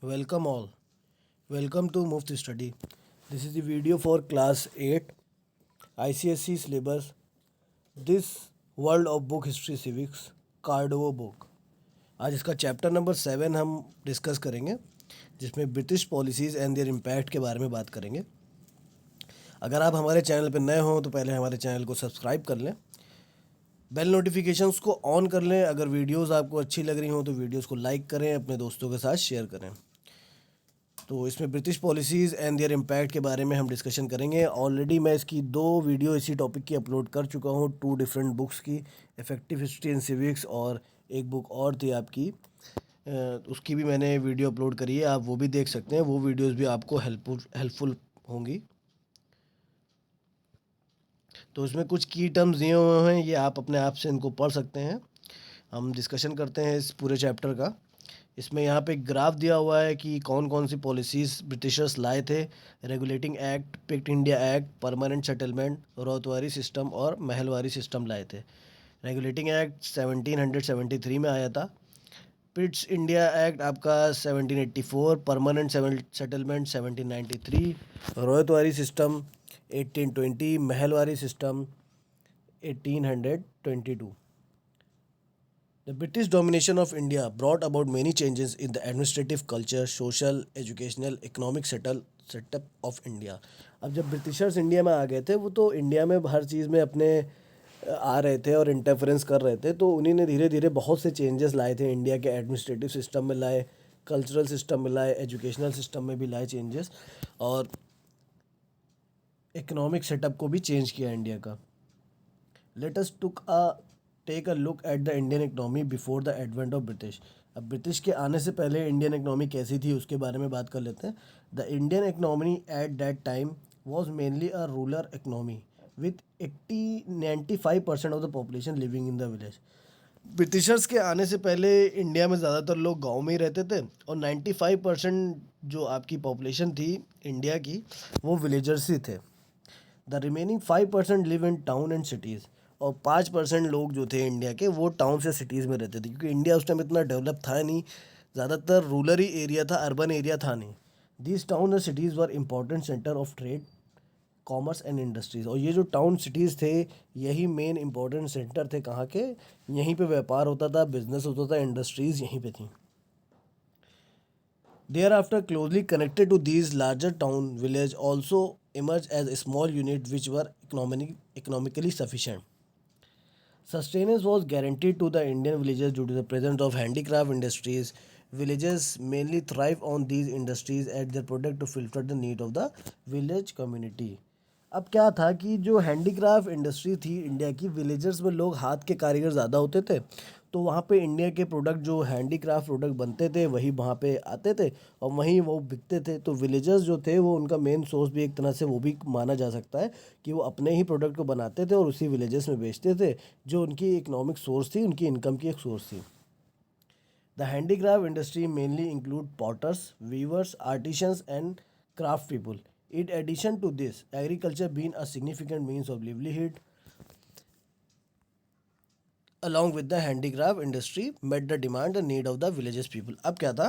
Welcome all. Welcome to Move to Study. This is the video for class 8 ICSE syllabus. This World of Book History Civics कार्डो book. आज इसका chapter number 7 हम discuss करेंगे, जिसमें British policies and there impact के बारे में बात करेंगे। अगर आप हमारे चैनल पर नए हों तो पहले हमारे चैनल को सब्सक्राइब कर लें, बेल नोटिफिकेशंस को ऑन कर लें। अगर वीडियोस आपको अच्छी लग रही हों तो वीडियोस को लाइक करें, अपने दोस्तों के साथ शेयर करें। तो इसमें British policies and there impact के बारे में हम डिस्कशन करेंगे। ऑलरेडी मैं इसकी 2 वीडियो इसी टॉपिक की अपलोड कर चुका हूँ, 2 डिफरेंट बुक्स की, इफेक्टिव हिस्ट्री एंड सिविक्स, और एक बुक और थी आपकी, उसकी भी मैंने वीडियो अपलोड करी है। आप वो भी देख सकते हैं, वो वीडियोस भी आपको हेल्पफुल होंगी। तो इसमें कुछ की टर्म्स दिए हुए हैं, ये आप अपने आप से इनको पढ़ सकते हैं। हम डिस्कशन करते हैं इस पूरे चैप्टर का। इसमें यहाँ पे ग्राफ दिया हुआ है कि कौन कौन सी पॉलिसीज़ ब्रिटिशर्स लाए थे। रेगुलेटिंग एक्ट, पिक्ट India act, permanent settlement, ryotwari system और महलवारी सिस्टम लाए थे। रेगुलेटिंग एक्ट 1773 में आया था। पिट्स इंडिया एक्ट आपका 1784, permanent settlement 1793, ryotwari system 1820, mahalwari system 1822। The British domination of India brought about many changes in the administrative culture, social, educational, economic setup of India. अब जब Britishers India में आ गए थे, वो तो इंडिया में हर चीज़ में अपने आ रहे थे और इंटरफेरेंस कर रहे थे। तो उन्हीं ने धीरे धीरे बहुत से चेंजेस लाए थे। इंडिया के एडमिनिस्ट्रेटिव सिस्टम में लाए, कल्चरल सिस्टम में लाए, एजुकेशनल सिस्टम में भी लाए चेंजेस, और इकोनॉमिक सेटअप को भी चेंज किया इंडिया का। Let us take a look at the Indian economy before the advent of British. अब ब्रिटिश के आने से पहले इंडियन इकनॉमी कैसी थी उसके बारे में बात कर लेते हैं। The Indian economy at that time was mainly a rural economy with 95% of the population living in the village. Britishers के आने से पहले इंडिया में ज़्यादातर लोग गांव में ही रहते थे, और 95% जो आपकी पॉपुलेशन थी इंडिया की, वो विलेजर्स ही थे। The remaining 5% live in town and cities. और 5% लोग जो थे इंडिया के, वो टाउन से सिटीज़ में रहते थे, क्योंकि इंडिया उस टाइम इतना डेवलप था नहीं। ज़्यादातर रूरल ही एरिया था, अर्बन एरिया था नहीं। These town and cities were important centre of trade, commerce and industries. और ये जो टाउन सिटीज़ थे, यही मेन इंपॉर्टेंट सेंटर थे। कहाँ के? यहीं पे व्यापार होता था, बिजनेस होता था, इंडस्ट्रीज़ यहीं पे थी। Thereafter, closely connected to these larger town, village also emerged as a small unit which were economically sufficient. Sustenance was guaranteed to the Indian villages due to the presence of handicraft industries. Villages mainly thrive on these industries as their product to fulfill the need of the village community. अब क्या था कि जो handicraft industry थी India की, villagers में लोग हाथ के कारीगर ज़्यादा होते थे, तो वहाँ पे इंडिया के प्रोडक्ट, जो हैंडीक्राफ्ट प्रोडक्ट बनते थे, वही वहाँ पे आते थे और वहीं वो बिकते थे। तो विलेजर्स जो थे, वो उनका मेन सोर्स भी एक तरह से वो भी माना जा सकता है कि वो अपने ही प्रोडक्ट को बनाते थे और उसी विलेजेस में बेचते थे, जो उनकी इकोनॉमिक सोर्स थी, उनकी इनकम की एक सोर्स थी। The handicraft industry mainly include potters, weavers, artisans and craft people. In addition to this, agriculture being a significant means of livelihood, along with the handicraft industry, met the demand and need of the villages people. अब क्या था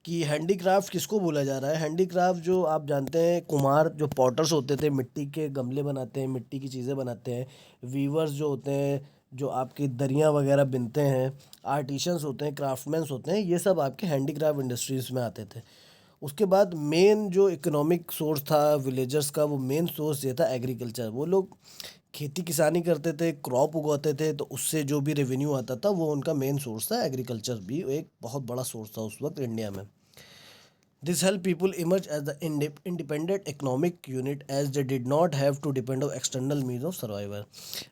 कि handicraft किसको बोला जा रहा है? Handicraft जो आप जानते हैं, कुम्हार, जो पॉटर्स होते थे, मिट्टी के गमले बनाते हैं, मिट्टी की चीज़ें बनाते हैं। वीवर्स जो होते हैं, जो आपकी दरियाँ वगैरह बिनते हैं। आर्टिशंस होते हैं, क्राफ्टमैन्स होते हैं, ये सब आपके हैंडीक्राफ्ट इंडस्ट्रीज़ में आते थे। उसके बाद मेन जो इकोनॉमिक सोर्स था विलेजर्स का, वो मेन सोर्स ये था एग्रीकल्चर। वो लोग खेती किसानी करते थे, क्रॉप उगाते थे, तो उससे जो भी रेवेन्यू आता था वो उनका मेन सोर्स था। एग्रीकल्चर भी एक बहुत बड़ा सोर्स था उस वक्त इंडिया में। This help people emerge as the independent economic unit as they did not have to depend on external means of survival.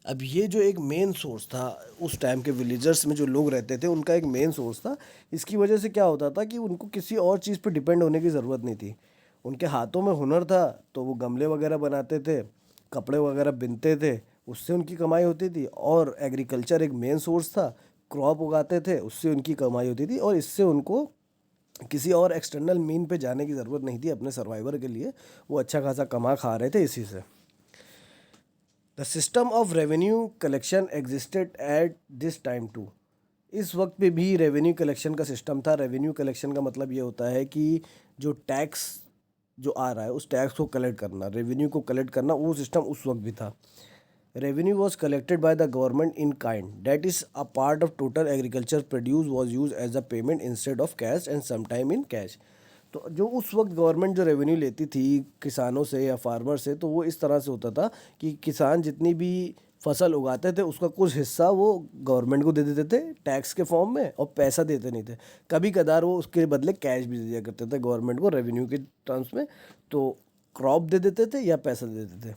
अब ये जो एक मेन सोर्स था उस टाइम के विलेजर्स में जो लोग रहते थे, उनका एक मेन सोर्स था। इसकी वजह से क्या होता था कि उनको किसी और चीज़ पर डिपेंड होने की ज़रूरत नहीं थी। उनके हाथों में हुनर था, तो वो गमले वगैरह बनाते थे, कपड़े वगैरह बिनते थे, उससे उनकी कमाई होती थी। और एग्रीकल्चर एक मेन सोर्स था, क्रॉप उगाते थे, उससे उनकी कमाई होती थी, और इससे उनको किसी और एक्सटर्नल मीन पे जाने की ज़रूरत नहीं थी अपने सर्वाइवर के लिए। वो अच्छा खासा कमा खा रहे थे इसी से। The system of revenue collection existed at this time too. इस वक्त पे भी रेवेन्यू कलेक्शन का सिस्टम था। रेवेन्यू कलेक्शन का मतलब ये होता है कि जो टैक्स जो आ रहा है उस टैक्स को कलेक्ट करना, रेवेन्यू को कलेक्ट करना, वो सिस्टम उस वक्त भी था। Revenue was collected by the government in kind that is a part of total agriculture produce was use as a payment instead of cash and sometime in cash. तो जो उस वक्त गवर्नमेंट जो रेवेन्यू लेती थी किसानों से या फार्मर से, तो वो इस तरह से होता था कि किसान जितनी भी फसल उगाते थे उसका कुछ हिस्सा वो गवर्नमेंट को दे देते थे टैक्स के फॉर्म में, और पैसा देते नहीं थे। कभी कदार वो उसके बदले कैश भी दे दिया करते थे गवर्नमेंट को रेवेन्यू के टर्म्स में। तो क्रॉप दे देते थे या पैसा दे देते थे।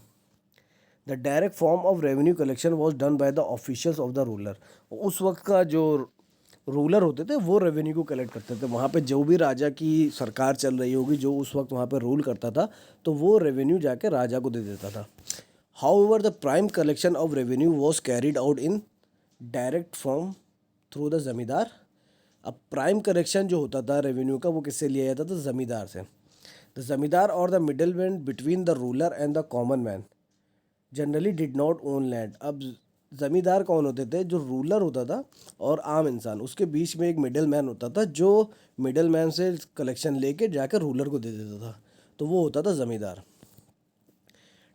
The direct form of revenue collection was done by the officials of the ruler. उस वक्त का जो रूलर होते थे वो रेवेन्यू को कलेक्ट करते थे। वहाँ पे जो भी राजा की सरकार चल रही होगी, जो उस वक्त वहाँ पे रूल करता था, तो वो रेवेन्यू जाके राजा को दे देता था। However the prime collection of revenue was carried out in direct form through the जमींदार। अब प्राइम कलेक्शन जो होता था रेवेन्यू का, वो किससे लिया जाता था? जमींदार से। द जमींदार और the middle man between the ruler and the common man generally did not own land. अब ज़मींदार कौन होते थे? जो रूलर होता था और आम इंसान, उसके बीच में एक मिडल मैन होता था जो मिडल मैन से कलेक्शन लेके जाकर रूलर को दे देता था, तो वो होता था zamindar.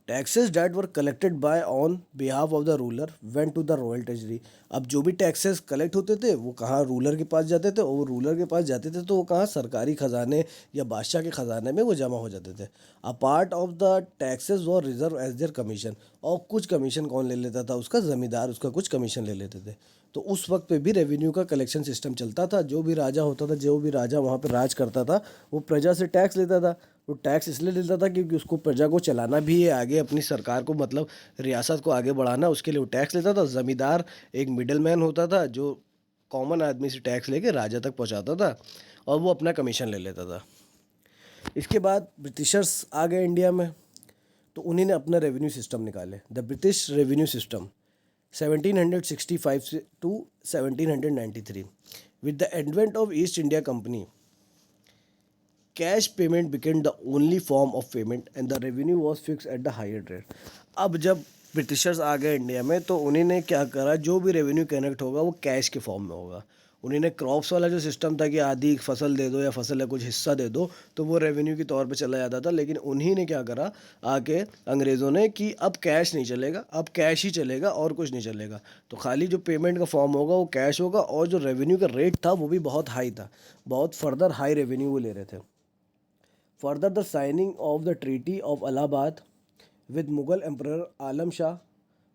Taxes that were collected by on behalf of the ruler went to the royal treasury. अब जो भी टैक्सेस कलेक्ट होते थे वो कहाँ? रूलर के पास जाते थे, और वो रूलर के पास जाते थे तो वो कहाँ? सरकारी ख़जाने या बादशाह के ख़जाने में वो जमा हो जाते थे। A part of the taxes were reserve as their commission. और कुछ कमीशन कौन ले लेता था? उसका ज़मींदार उसका कुछ कमीशन ले लेते थे। तो उस वक्त पे भी रेवेन्यू का कलेक्शन सिस्टम चलता था। जो भी राजा होता था, जो भी राजा वहाँ पर राज करता था, वो प्रजा से टैक्स लेता था। वो टैक्स इसलिए लेता था क्योंकि उसको प्रजा को चलाना भी है आगे, अपनी सरकार को मतलब रियासत को आगे बढ़ाना, उसके लिए वो टैक्स लेता था। ज़मींदार एक मिडल मैन होता था जो कॉमन आदमी से टैक्स लेके राजा तक पहुंचाता था, और वो अपना कमीशन ले लेता था। इसके बाद ब्रिटिशर्स आ गए इंडिया में, तो उन्हीं ने अपना रेवेन्यू सिस्टम निकाले, द ब्रिटिश रेवेन्यू सिस्टम 1765 से to 1793। With the advent of East India Company, cash payment became the only form of payment and the revenue was fix at the higher rate. अब जब Britishers आ गए India में, तो उन्हीं ने क्या करा, जो भी रेवेन्यू कनेक्ट होगा वो कैश के फॉर्म में होगा। उन्हीं ने क्रॉप्स वाला जो सिस्टम था कि आधी फसल दे दो या फसल का कुछ हिस्सा दे दो, तो वो रेवेन्यू के तौर पे चला जाता था। लेकिन उन्हीं ने क्या करा आके अंग्रेज़ों ने, कि अब कैश नहीं चलेगा, अब कैश ही चलेगा और कुछ नहीं चलेगा। तो खाली जो पेमेंट का फॉर्म होगा वो कैश होगा, और जो रेवेन्यू का रेट था वो भी बहुत हाई था, बहुत फर्दर हाई रेवेन्यू वो ले रहे थे। Further, the signing of the Treaty of Allahabad with Mughal Emperor Alam Shah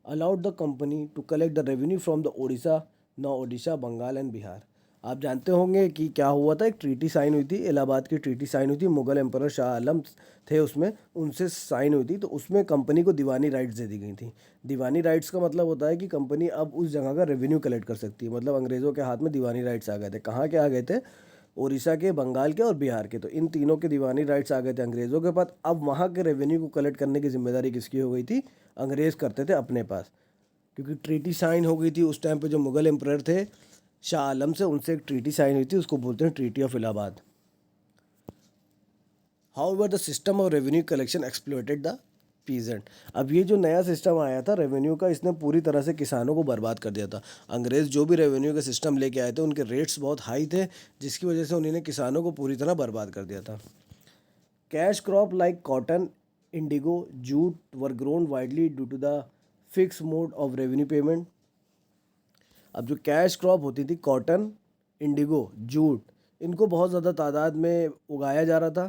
allowed the company to collect the revenue from the Odisha, now Odisha, Bengal and Bihar. आप जानते होंगे कि क्या हुआ था, एक ट्रीटी साइन हुई थी, इलाहाबाद की ट्रीटी साइन हुई थी, मुगल एम्परर शाह आलम थे उसमें, उनसे साइन हुई थी। तो उसमें कंपनी को दीवानी राइट्स दे दी गई थी। दीवानी राइट्स का मतलब होता है कि कंपनी अब उस जगह का रेवेन्यू कलेक्ट कर सकती है। मतलब अंग्रेज़ों के हाथ में दीवानी राइट्स आ गए थे। कहाँ के आ गए थे? उड़ीसा के, बंगाल के और बिहार के। तो इन तीनों के दीवानी राइट्स आ गए थे अंग्रेज़ों के पास। अब वहाँ के रेवेन्यू को कलेक्ट करने की जिम्मेदारी किसकी हो गई थी? अंग्रेज़ करते थे अपने पास, क्योंकि ट्रीटी साइन हो गई थी उस टाइम पे। जो मुगल एम्परर थे शाह आलम से, उनसे एक ट्रीटी साइन हुई थी, उसको बोलते हैं treaty of Allahabad. However the system of revenue collection exploited the peasant. अब ये जो नया सिस्टम आया था रेवेन्यू का, इसने पूरी तरह से किसानों को बर्बाद कर दिया था। अंग्रेज़ जो भी रेवेन्यू का सिस्टम लेके आए थे, उनके रेट्स बहुत हाई थे, जिसकी वजह से उन्होंने किसानों को पूरी तरह बर्बाद कर दिया था। Cash crop like cotton, indigo, jute were grown widely due to the fix mode of revenue payment. अब जो कैश क्रॉप होती थी, कॉटन, इंडिगो, जूट, इनको बहुत ज़्यादा तादाद में उगाया जा रहा था,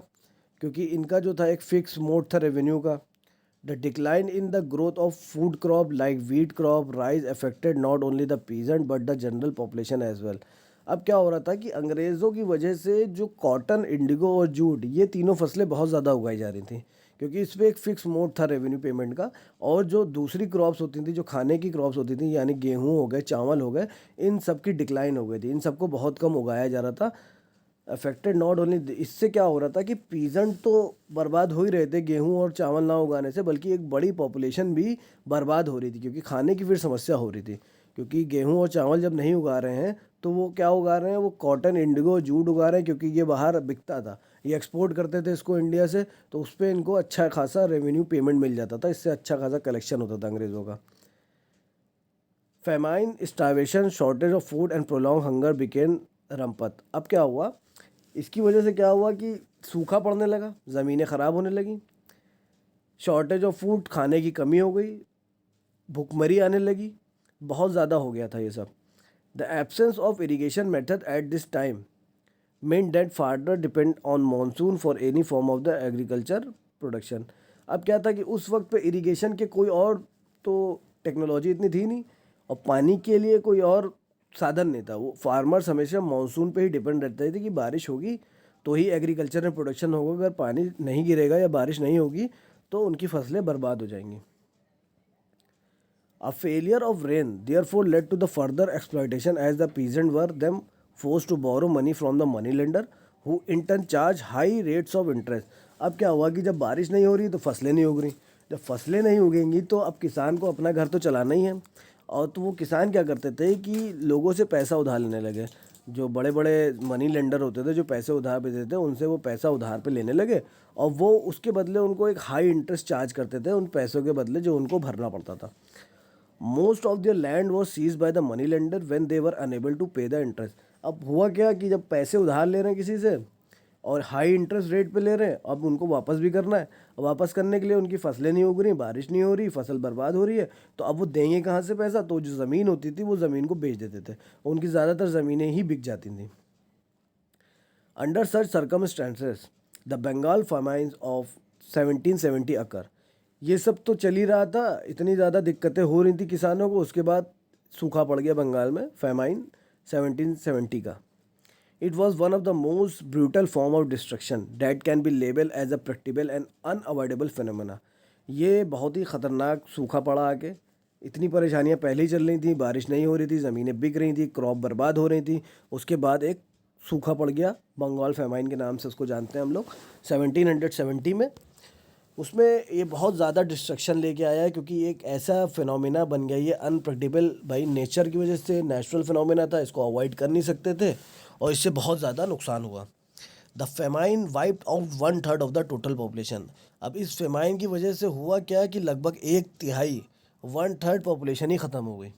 क्योंकि इनका जो था एक फ़िक्स मोड था रेवेन्यू का। The decline in the growth of food crop like wheat crop rice affected not only the peasant but the general population as well. अब क्या हो रहा था कि अंग्रेज़ों की वजह से जो कॉटन, इंडिगो और जूट, ये तीनों फसलें बहुत ज़्यादा उगाई जा रही थी, क्योंकि इस पर एक फ़िक्स मोड था रेवेन्यू पेमेंट का। और जो दूसरी क्रॉप्स होती थी, जो खाने की क्रॉप्स होती थी, यानी गेहूँ हो गए, चावल हो गए, इन सब की डिक्लाइन हो गई थी, इन सबको बहुत कम उगाया जा रहा था। अफेक्टेड नॉट ओनली, इससे क्या हो रहा था कि पीजेंट तो बर्बाद हो ही रहे थे गेहूं और चावल ना उगाने से, बल्कि एक बड़ी पॉपुलेशन भी बर्बाद हो रही थी, क्योंकि खाने की फिर समस्या हो रही थी। क्योंकि गेहूं और चावल जब नहीं उगा रहे हैं, तो वो क्या उगा रहे हैं? वो कॉटन, इंडिगो, जूट उगा रहे हैं, क्योंकि ये बाहर बिकता था, ये एक्सपोर्ट करते थे इसको इंडिया से, तो उस पर इनको अच्छा खासा रेवेन्यू पेमेंट मिल जाता था, इससे अच्छा खासा कलेक्शन होता था अंग्रेज़ों का। Famine, starvation, shortage of food and prolong hunger became rampant. अब क्या हुआ, इसकी वजह से क्या हुआ कि सूखा पड़ने लगा, ज़मीनें ख़राब होने लगी, शॉर्टेज ऑफ फूड, खाने की कमी हो गई, भुखमरी आने लगी, बहुत ज़्यादा हो गया था ये सब। The absence of irrigation method eight this time meant that farmer depend on monsoon for any form of the agriculture production। अब क्या था कि उस वक्त पे इरिगेशन के कोई और तो टेक्नोलॉजी इतनी थी नहीं, और पानी के लिए कोई और साधन नहीं था। वो फार्मर्स हमेशा मानसून पे ही डिपेंड रहते थे कि बारिश होगी तो ही एग्रीकल्चर में प्रोडक्शन होगा, अगर पानी नहीं गिरेगा या बारिश नहीं होगी तो उनकी फसलें बर्बाद हो जाएंगी। A failure of rain therefore led to the further exploitation as the peasants were them forced to borrow money from the money lender who in turn charge high rates of interest। अब क्या हुआ कि जब बारिश नहीं हो रही तो फसलें नहीं उग रही, जब फसलें नहीं उगेंगी तो अब किसान को अपना घर तो चलाना ही है। और तो वो किसान क्या करते थे कि लोगों से पैसा उधार लेने लगे, जो बड़े बड़े मनी लेंडर होते थे जो पैसे उधार पे देते थे उनसे वो पैसा उधार पे लेने लगे, और वो उसके बदले उनको एक हाई इंटरेस्ट चार्ज करते थे उन पैसों के बदले जो उनको भरना पड़ता था। Most of their land was seize by the money lender when they were unable to pay the interest. अब हुआ क्या कि जब पैसे उधार ले रहे हैं किसी से और हाई इंटरेस्ट रेट पे ले रहे हैं, अब उनको वापस भी करना है, वापस करने के लिए उनकी फसलें नहीं उग रही, बारिश नहीं हो रही, फसल बर्बाद हो रही है, तो अब वो देंगे कहाँ से पैसा। तो जो ज़मीन होती थी वो ज़मीन को बेच देते थे, उनकी ज़्यादातर ज़मीनें ही बिक जाती थी। Under such circumstances the Bengal famines of 1770 occur. ये सब तो चल ही रहा था, इतनी ज़्यादा दिक्कतें हो रही थी किसानों को, उसके बाद सूखा पड़ गया बंगाल में, फेमाइन 1770 का। It was one of the most brutal form of destruction that can be label as a practical and unavoidable phenomena. ये बहुत ही ख़तरनाक सूखा पड़ा आके, इतनी परेशानियां पहले ही चल रही थी, बारिश नहीं हो रही थी, ज़मीनें बिक रही थी, क्रॉप बर्बाद हो रही थी, उसके बाद एक सूखा पड़ गया, बंगाल फेमाइन के नाम से उसको जानते हैं हम लोग, 1770 में। उसमें ये बहुत ज़्यादा डिस्ट्रक्शन लेके आया है, क्योंकि एक ऐसा फिनोमेना बन गया, ये अनप्रडिक्टेबल भाई नेचर की वजह से नेचुरल फिनोमेना था, इसको अवॉइड कर नहीं सकते थे और इससे बहुत ज़्यादा नुकसान हुआ। The famine wiped out 1/3 of the total population. अब इस फेमाइन की वजह से हुआ क्या कि लगभग 1/3 1/3 पॉपुलेशन ही ख़त्म हो गई।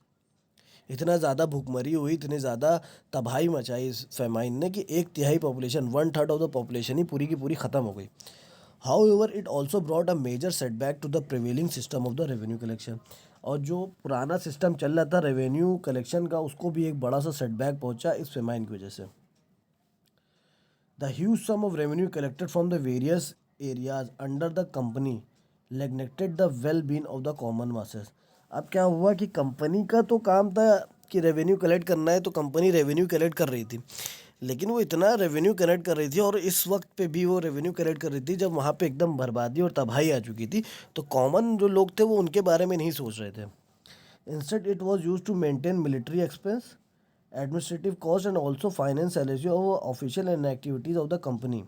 इतना ज़्यादा भूखमरी हुई, इतनी ज़्यादा तबाही मचाई इस फेमाइन ने कि 1/3 पॉपुलेशन 1/3 ऑफ द पॉपुलेशन ही पूरी की पूरी ख़त्म हो गई। However, it also brought a major setback to the prevailing system of the revenue collection। और जो पुराना सिस्टम चल रहा था रेवेन्यू कलेक्शन का, उसको भी एक बड़ा सा सेटबैक पहुंचा इस फेमाइन की वजह से। The huge sum of revenue collected from the various areas under the company neglected the well being of the common masses. अब क्या हुआ कि कंपनी का तो काम था कि रेवेन्यू कलेक्ट करना है, तो कंपनी रेवेन्यू कलेक्ट कर रही थी, लेकिन वो इतना रेवेन्यू कलेक्ट कर रही थी और इस वक्त पे भी वो रेवेन्यू कलेक्ट कर रही थी जब वहाँ पे एकदम बर्बादी और तबाही आ चुकी थी, तो कॉमन जो लोग थे वो उनके बारे में नहीं सोच रहे थे। Instead it was used to maintain military expense, administrative cost and also finance salary of official and activities of the company.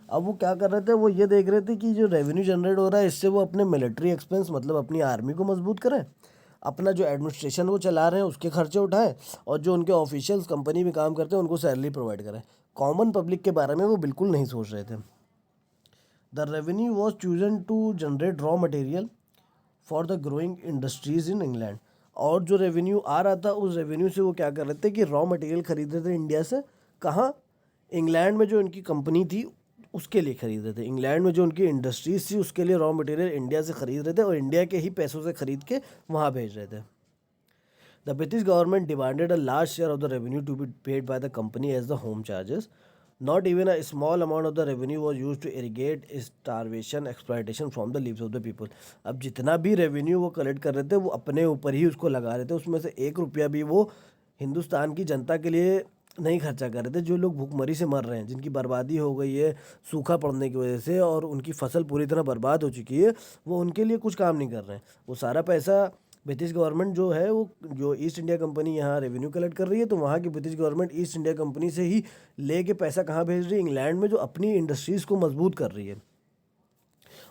अब वो क्या कर रहे थे, वो ये देख रहे थे कि जो रेवेन्यू जनरेट हो रहा है इससे वो अपने मिलिट्री एक्सपेंस मतलब अपनी आर्मी को मजबूत करें, अपना जो एडमिनिस्ट्रेशन वो चला रहे हैं उसके खर्चे उठाएं, और जो उनके ऑफिशियल्स कंपनी में काम करते हैं उनको सैलरी प्रोवाइड करें। कॉमन पब्लिक के बारे में वो बिल्कुल नहीं सोच रहे थे। The revenue was chosen to generate raw material for the growing industries in England. और जो रेवेन्यू आ रहा था उस रेवेन्यू से वो क्या कर रहे थे कि रॉ मटेरियल खरीद रहे थे इंडिया से। कहाँ? इंग्लैंड में जो इनकी कंपनी थी उसके लिए खरीद रहे थे, इंग्लैंड में जो उनकी इंडस्ट्रीज थी उसके लिए रॉ मटेरियल इंडिया से खरीद रहे थे और इंडिया के ही पैसों से खरीद के वहाँ भेज रहे थे। The British government demanded a large share of the revenue to be paid by the company as the home charges. Not even a small amount of the revenue was use to irrigate starvation exploitation from the lives of the people. अब जितना भी revenue वो collect कर रहे थे वो अपने ऊपर ही उसको लगा रहे थे, उसमें से 1 रुपया भी वो हिंदुस्तान की जनता के लिए नहीं खर्चा कर रहे थे। जो लोग भूखमरी से मर रहे हैं, जिनकी बर्बादी हो गई है सूखा पड़ने की वजह से और उनकी फसल पूरी तरह बर्बाद हो चुकी है, वो उनके लिए कुछ काम नहीं कर रहे हैं। वो सारा पैसा ब्रिटिश गवर्नमेंट जो है, वो जो ईस्ट इंडिया कंपनी यहाँ रेवेन्यू कलेक्ट कर रही है, तो वहाँ की British government east India company से ही लेके पैसा कहाँ भेज रही है? इंग्लैंड में, जो अपनी इंडस्ट्रीज़ को मजबूत कर रही है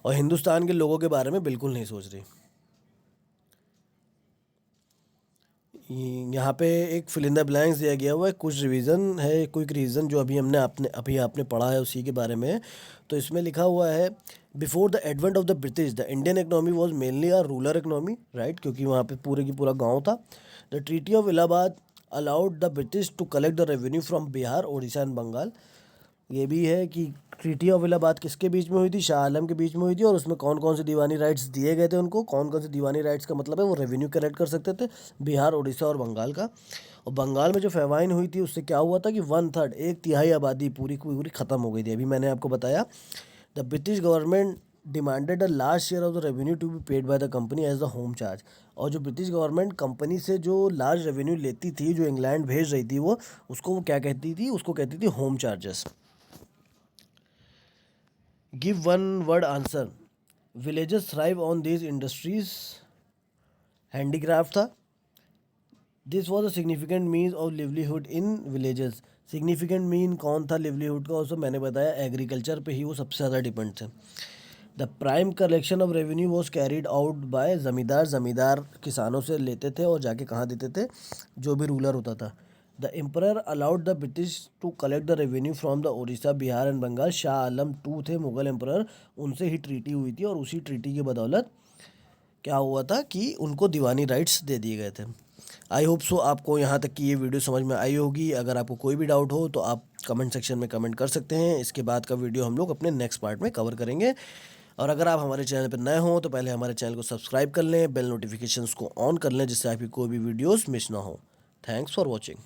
और हिंदुस्तान के लोगों के बारे में बिल्कुल नहीं सोच रही। यहाँ पे एक फिल इन द ब्लैंक्स दिया गया हुआ है, कुछ रिवीजन है, क्विक रिवीजन जो अभी आपने पढ़ा है उसी के बारे में। तो इसमें लिखा हुआ है, before the advent of the British the Indian economy was mainly a rural economy, right, क्योंकि वहाँ पे पूरे की पूरा गांव था। The treaty of Allahabad allowed the British to collect the revenue from Bihar, Orissa and Bengal. ये भी है कि ट्रीटी ऑफ इलाहाबाद किसके बीच में हुई थी, शाह आलम के बीच में हुई थी, और उसमें कौन कौन से दीवानी राइट्स दिए गए थे उनको। कौन कौन से दीवानी राइट्स का मतलब है वो रेवेन्यू कलेक्ट कर सकते थे, बिहार, उड़ीसा और बंगाल का। और बंगाल में जो फेवाइन हुई थी उससे क्या हुआ था कि 1/3 एक तिहाई आबादी पूरी की पूरी ख़त्म हो गई थी। अभी मैंने आपको बताया, the British government demanded a large share of the revenue to be paid by the company as the home charge. और जो ब्रिटिश गवर्नमेंट कंपनी से जो लार्ज रेवेन्यू लेती थी, जो इंग्लैंड भेज रही थी, वो क्या कहती थी, उसको कहती थी home charges. Give one word answer. Villages thrive on these industries, handicraft था। This was a significant means of livelihood in villages. Significant mean कौन था लिवलीहुड का, उसको मैंने बताया एग्रीकल्चर पे ही वो सबसे ज़्यादा डिपेंड थे। The prime collection of revenue was carried out by जमींदार। जमींदार किसानों से लेते थे और जाके कहाँ देते थे, जो भी रूलर होता था। The emperor allowed the British to collect the revenue from the Orissa, Bihar and Bengal. Shah Alam two थे मुगल एम्परर, उनसे ही ट्रीटी हुई थी और उसी ट्रीटी की बदौलत क्या हुआ था कि उनको दीवानी राइट्स दे दिए गए थे। आई होप सो आपको यहाँ तक की ये वीडियो समझ में आई होगी। अगर आपको कोई भी डाउट हो तो आप कमेंट सेक्शन में कमेंट कर सकते हैं। इसके बाद का वीडियो हम लोग अपने नेक्स्ट पार्ट में कवर करेंगे। और अगर आप हमारे चैनल पर नए हों तो पहले हमारे चैनल को सब्सक्राइब कर लें, बेल नोटिफिकेशंस को ऑन कर लें, जिससे आपकी कोई भी वीडियोस मिस ना हो। Thanks for watching.